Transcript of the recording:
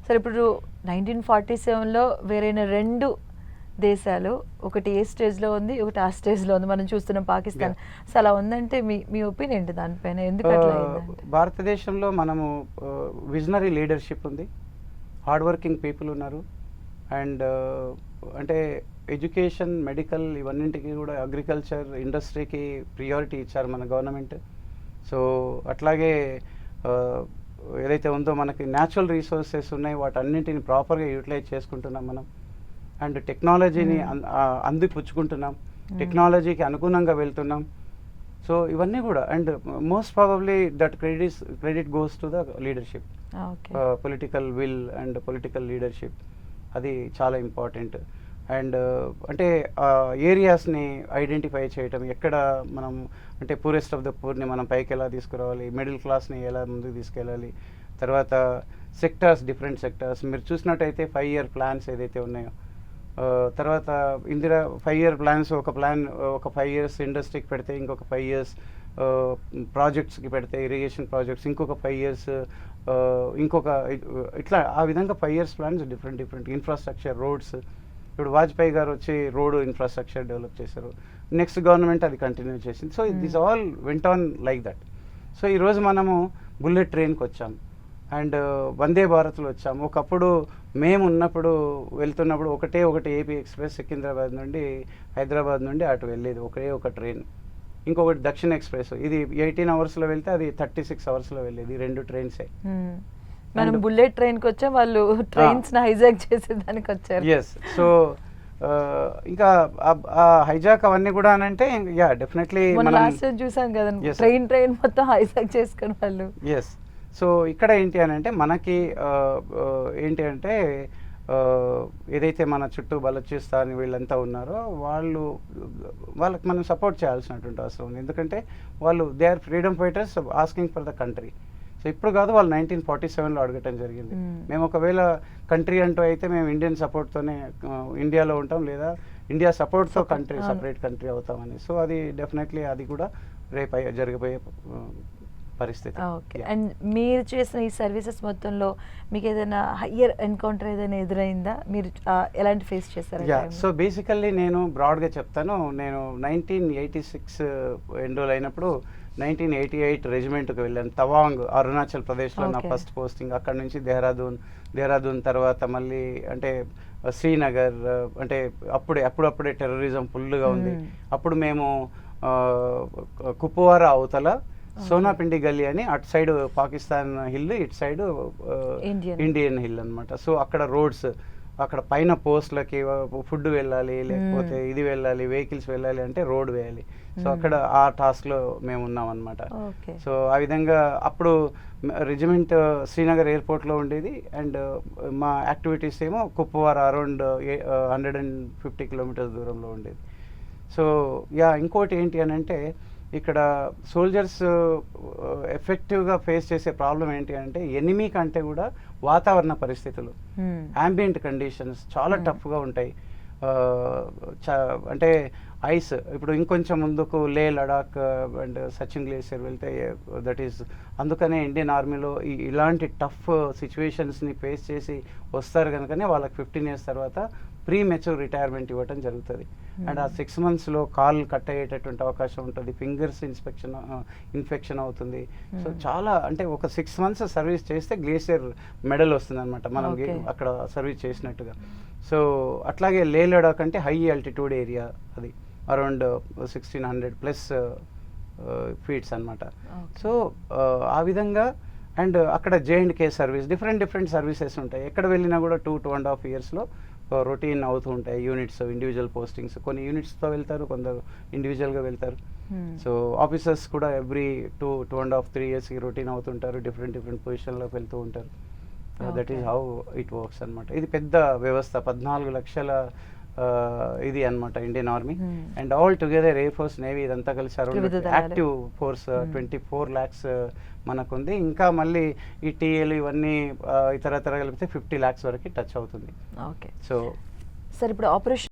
సరే ఇప్పుడు 1947లో వేరైన 2 దేశాలు, ఒకటి ఏ స్టేజ్లో ఉంది, ఒకటి ఆ స్టేజ్లో ఉంది, మనం చూస్తున్నాం పాకిస్తాన్. సో అలా ఉందంటే మీ ఒపీనియన్ ఏంటి దానిపైన, ఎందుకు అట్లా అయిందంటే? భారతదేశంలో మనము విజనరీ లీడర్షిప్ ఉంది, హార్డ్ వర్కింగ్ పీపుల్ ఉన్నారు, అండ్ అంటే ఎడ్యుకేషన్, మెడికల్ ఇవన్నింటికి కూడా అగ్రికల్చర్ ఇండస్ట్రీకి ప్రియారిటీ ఇచ్చారు మన గవర్నమెంట్. సో అట్లాగే ఏదైతే ఉందో మనకి న్యాచురల్ రీసోర్సెస్ ఉన్నాయి, వాటన్నింటిని ప్రాపర్గా యూటిలైజ్ చేసుకుంటున్నాం మనం. అండ్ టెక్నాలజీని అందిపుచ్చుకుంటున్నాం, టెక్నాలజీకి అనుగుణంగా వెళ్తున్నాం. సో ఇవన్నీ కూడా, and most probably that credit goes to the leadership, political will and political leadership. అది చాలా ఇంపార్టెంట్. అండ్ అంటే ఏరియాస్ని ఐడెంటిఫై చేయటం, ఎక్కడ మనం అంటే పూరెస్ట్ ఆఫ్ ద పూర్ని మనం పైకి ఎలా తీసుకురావాలి, మిడిల్ క్లాస్ని ఎలా ముందుకు తీసుకెళ్ళాలి, తర్వాత సెక్టార్స్, డిఫరెంట్ సెక్టార్స్ మీరు చూసినట్టయితే 5 year ప్లాన్స్ ఏదైతే ఉన్నాయో, తర్వాత ఇందిరా 5 year ప్లాన్స్, ఒక 5 years ఇండస్ట్రీకి పెడితే, ఇంకొక 5 years ప్రాజెక్ట్స్కి పెడితే, ఇరిగేషన్ ప్రాజెక్ట్స్, ఇంకొక 5 years ఇంకొక ఇట్లా ఆ విధంగా 5 years plans different infrastructure, roads. ఇప్పుడు వాజ్పేయి గారు వచ్చి రోడ్ ఇన్ఫ్రాస్ట్రక్చర్ డెవలప్ చేశారు, నెక్స్ట్ గవర్నమెంట్ అది కంటిన్యూ చేసింది. So this all went on like that. So ఈరోజు మనము బుల్లెట్ ట్రైన్కి వచ్చాం, అండ్ వందే భారత్లో వచ్చాము. ఒకప్పుడు మేము ఉన్నప్పుడు వెళ్తున్నప్పుడు ఒకటి ఏపీ ఎక్స్ప్రెస్ సికింద్రాబాద్ నుండి, హైదరాబాద్ నుండి అటు వెళ్ళేది ఒక ట్రైన్. ఇంకొకటి దక్షిణ ఎక్స్ప్రెస్, ఇది 18 hours వెళ్తే అది 36 hours వెళ్ళేది. 2 ట్రైన్సే. మనం బుల్లెట్ ట్రైన్కి వచ్చాం, వాళ్ళు ట్రైన్స్ని హైజాక్ చేసేదానికి వచ్చారు. ఎస్. సో ఇంకా హైజాక్ అవన్నీ కూడా అంటే యా డెఫినెట్లీ లాస్ట్ చూసాం కదా, ట్రైన్ మొత్తం హైజాక్ చేసుకుని వాళ్ళు. ఎస్. సో ఇక్కడ ఏంటి అని అంటే మనకి ఏంటి అంటే ఏదైతే మన చుట్టూ బలూచిస్తాన్ వీళ్ళంతా ఉన్నారో వాళ్ళకి మనం సపోర్ట్ చేయాల్సినటువంటి అవసరం ఉంది. ఎందుకంటే వాళ్ళు they are freedom fighters asking for the country. So ఇప్పుడు కాదు, వాళ్ళు 1947లో అడగటం జరిగింది. మేము ఒకవేళ కంట్రీ అంటూ అయితే మేము ఇండియన్ సపోర్ట్తోనే ఇండియాలో ఉంటాం, లేదా ఇండియా సపోర్ట్తో కంట్రీ సపరేట్ కంట్రీ అవుతామని. సో అది డెఫినెట్లీ అది కూడా రేపు జరగబోయే పరిస్థితి. ఓకే. అండ్ మీరు చేసిన ఈ సర్వీసెస్ మొత్తంలో మీకు ఏదైనా హయ్యర్ ఎన్కౌంటర్ ఏదైనా ఎదురైందా? మీరు ఎలాంటి ఫేస్ చేశారు? సో బేసికల్లీ నేను బ్రాడ్గా చెప్తాను. నేను 1986 ఎన్రోల్ అయినప్పుడు 1988 రెజిమెంట్కి వెళ్ళాను. తవాంగ్, అరుణాచల్ ప్రదేశ్లో నా ఫస్ట్ పోస్టింగ్. అక్కడ నుంచి దేహరాదూన్ తర్వాత మళ్ళీ అంటే శ్రీనగర్. అంటే అప్పుడప్పుడే టెర్రరిజం ఫుల్గా ఉంది. అప్పుడు మేము కుప్వారా అవతల సోనాపిండి గల్లీ అని, అటు సైడ్ పాకిస్తాన్ హిల్, ఇటు సైడ్ ఇండియన్ హిల్ అనమాట. సో అక్కడ రోడ్స్, అక్కడ పైన పోస్ట్లకి ఫుడ్ వెళ్ళాలి, లేకపోతే ఇది వెళ్ళాలి, వెహికల్స్ వెళ్ళాలి అంటే రోడ్ వేయాలి. సో అక్కడ ఆ టాస్క్లో మేము ఉన్నాం అనమాట. సో ఆ విధంగా అప్పుడు రెజిమెంట్ శ్రీనగర్ ఎయిర్పోర్ట్లో ఉండేది, అండ్ మా యాక్టివిటీస్ ఏమో కుప్వారా అరౌండ్ 150 kilometers దూరంలో ఉండేది. సో ఇంకోటి ఏంటి అని అంటే ఇక్కడ సోల్జర్స్ ఎఫెక్టివ్గా ఫేస్ చేసే ప్రాబ్లం ఏంటి అంటే ఎనిమీ కంటే కూడా వాతావరణ పరిస్థితులు, అంబియంట్ కండిషన్స్ చాలా టఫ్గా ఉంటాయి. అంటే ఐస్, ఇప్పుడు ఇంకొంచెం ముందుకు లే లడాక్ అండ్ సచిన్ గ్లేసియర్ వెళ్తే దట్ ఈస్, అందుకనే ఇండియన్ ఆర్మీలో ఇలాంటి టఫ్ సిచ్యువేషన్స్ని ఫేస్ చేసి వస్తారు కనుకనే వాళ్ళకి 15 years తర్వాత ప్రీ మెచ్యూర్ రిటైర్మెంట్ ఇవ్వటం జరుగుతుంది. అండ్ ఆ 6 monthsలో కాల్ కట్ అయ్యేటటువంటి అవకాశం ఉంటుంది, ఫింగర్స్ ఇన్ఫెక్షన్ అవుతుంది. సో చాలా అంటే ఒక 6 months సర్వీస్ చేస్తే గ్లేసియర్ మెడల్ వస్తుంది అనమాట, మనం అక్కడ సర్వీస్ చేసినట్టుగా. సో అట్లాగే లే లడాక్ అంటే హై ఆల్టిట్యూడ్ ఏరియా, అది అరౌండ్ 1600+ feet అనమాట. సో ఆ విధంగా, అండ్ అక్కడ J&K సర్వీస్, డిఫరెంట్ సర్వీసెస్ ఉంటాయి. ఎక్కడ వెళ్ళినా కూడా 2.5 yearsలో రొటీన్ అవుతూ ఉంటాయి యూనిట్స్, ఇండివిజువల్ పోస్టింగ్స్. కొన్ని యూనిట్స్తో వెళ్తారు, కొందరు ఇండివిజువల్గా వెళ్తారు. సో ఆఫీసర్స్ కూడా ఎవ్రీ 2.5-3 yearsకి రొటీన్ అవుతుంటారు, డిఫరెంట్ పొజిషన్లోకి వెళ్తూ ఉంటారు. That is how it works అనమాట. ఇది పెద్ద వ్యవస్థ, 14 లక్షల ఇది అనమాట Indian army. And all together air force, navy ఇదంతా కలిసి అరౌండ్ యాక్టివ్ ఫోర్స్ 24 lakhs మనకుంది. ఇంకా మళ్ళీ ఈ టీఏలు ఇవన్నీ ఇతర కలిపితే 50 lakhs వరకు టచ్ అవుతుంది. ఓకే. సో సార్ ఇప్పుడు ఆపరేషన్